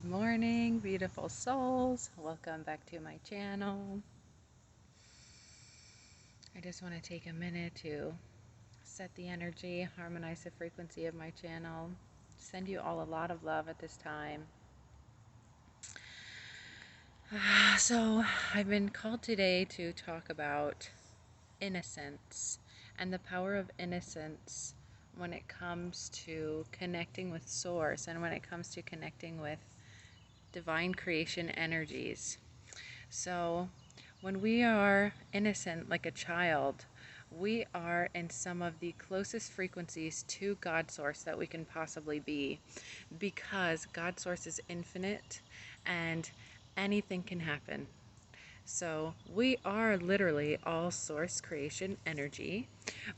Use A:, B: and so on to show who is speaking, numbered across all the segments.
A: Morning, beautiful souls. Welcome back to my channel. I just want to take a minute to set the energy, harmonize the frequency of my channel, send you all a lot of love at this time. So, I've been called today to talk about innocence and the power of innocence when it comes to connecting with Source and when it comes to connecting with divine creation energies. So, when we are innocent like a child, we are in some of the closest frequencies to God Source that we can possibly be, because God Source is infinite and anything can happen. So we are literally all source creation energy,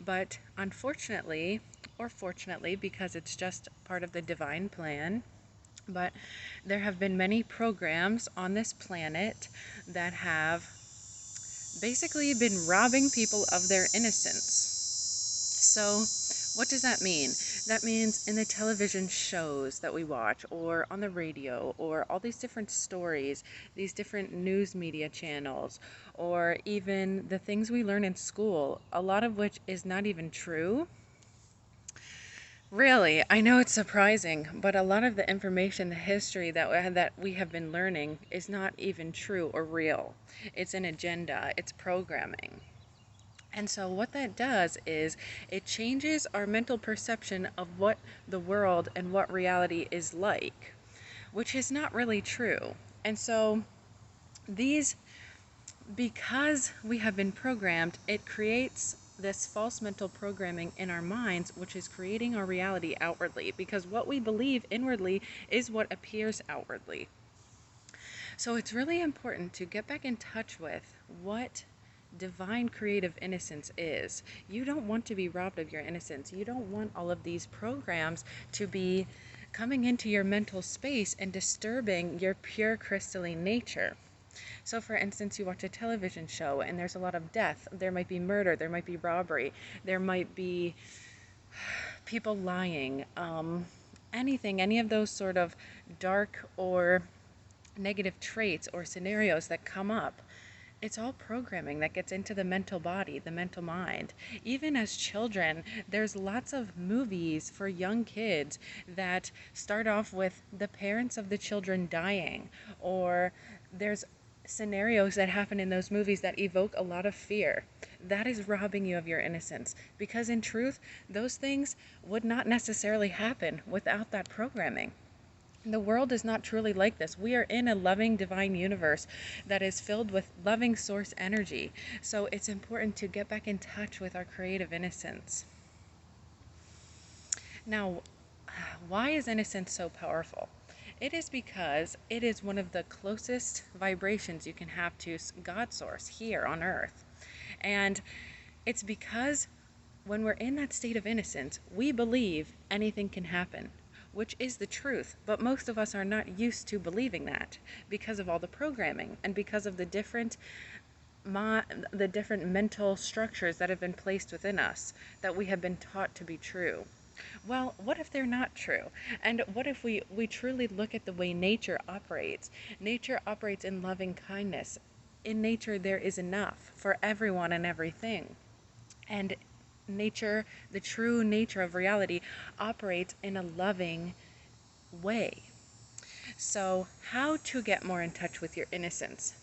A: but unfortunately, or fortunately, because it's just part of the divine plan, but there have been many programs on this planet that have basically been robbing people of their innocence. So, what does that mean? That means in the television shows that we watch, or on the radio, or all these different stories, these different news media channels, or even the things we learn in school, a lot of which is not even true. Really, I know it's surprising, but a lot of the information, the history that we have been learning is not even true or real. It's an agenda, it's programming. And so what that does is it changes our mental perception of what the world and what reality is like, which is not really true. And so these because we have been programmed, it creates this false mental programming in our minds, which is creating our reality outwardly, because what we believe inwardly is what appears outwardly. So it's really important to get back in touch with what divine creative innocence is. You don't want to be robbed of your innocence. You don't want all of these programs to be coming into your mental space and disturbing your pure crystalline nature. So, for instance, you watch a television show and there's a lot of death. There might be murder, there might be robbery, there might be people lying, anything, any of those sort of dark or negative traits or scenarios that come up. It's all programming that gets into the mental body, the mental mind. Even as children, there's lots of movies for young kids that start off with the parents of the children dying, or there's scenarios that happen in those movies that evoke a lot of fear. That is robbing you of your innocence, because in truth, those things would not necessarily happen without that programming. The world is not truly like this. We are in a loving divine universe that is filled with loving source energy. So it's important to get back in touch with our creative innocence. Now, why is innocence so powerful? It is because it is one of the closest vibrations you can have to God Source here on earth. And it's because when we're in that state of innocence, we believe anything can happen, which is the truth. But most of us are not used to believing that because of all the programming and because of the different mental structures that have been placed within us that we have been taught to be true. Well, what if they're not true? And what if we truly look at the way nature operates? Nature operates in loving kindness. In nature, there is enough for everyone and everything. And nature, the true nature of reality, operates in a loving way. So, how to get more in touch with your innocence?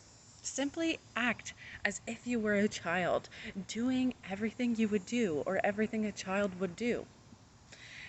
A: Simply act as if you were a child, doing everything you would do or everything a child would do.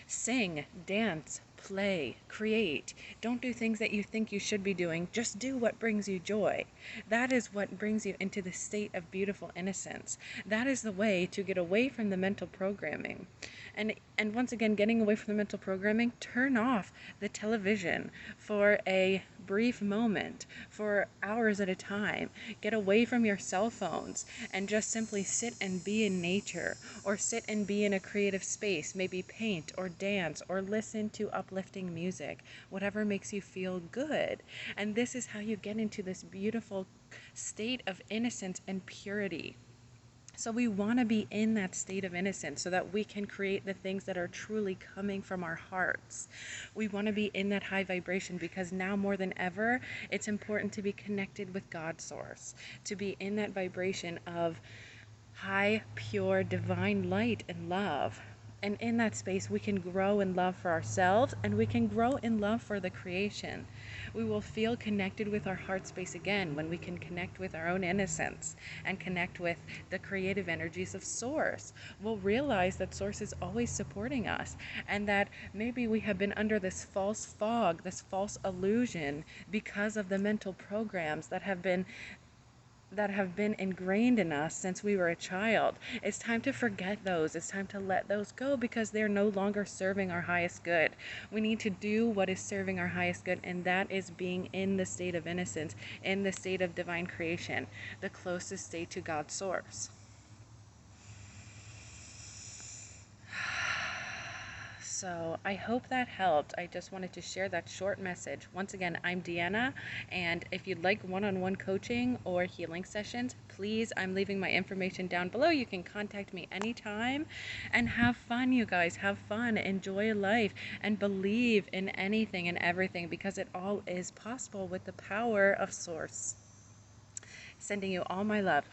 A: Sing, dance, play, create. Don't do things that you think you should be doing. Just do what brings you joy. That is what brings you into the state of beautiful innocence. That is the way to get away from the mental programming. And once again, getting away from the mental programming, turn off the television for a brief moment, for hours at a time. Get away from your cell phones and just simply sit and be in nature, or sit and be in a creative space, maybe paint or dance or listen to uplifting music, whatever makes you feel good. And this is how you get into this beautiful state of innocence and purity. So we want to be in that state of innocence so that we can create the things that are truly coming from our hearts. We want to be in that high vibration because now more than ever, it's important to be connected with God Source, to be in that vibration of high, pure, divine light and love. And in that space, we can grow in love for ourselves and we can grow in love for the creation. We will feel connected with our heart space again when we can connect with our own innocence and connect with the creative energies of Source. We'll realize that Source is always supporting us and that maybe we have been under this false fog, this false illusion because of the mental programs that have been ingrained in us since we were a child. It's time to forget those. It's time to let those go because they're no longer serving our highest good. We need to do what is serving our highest good, and that is being in the state of innocence, in the state of divine creation, the closest state to God's source. So I hope that helped. I just wanted to share that short message. Once again, I'm Deanna, and if you'd like one-on-one coaching or healing sessions, please, I'm leaving my information down below. You can contact me anytime, and have fun, you guys. Have fun, enjoy life, and believe in anything and everything because it all is possible with the power of Source. Sending you all my love.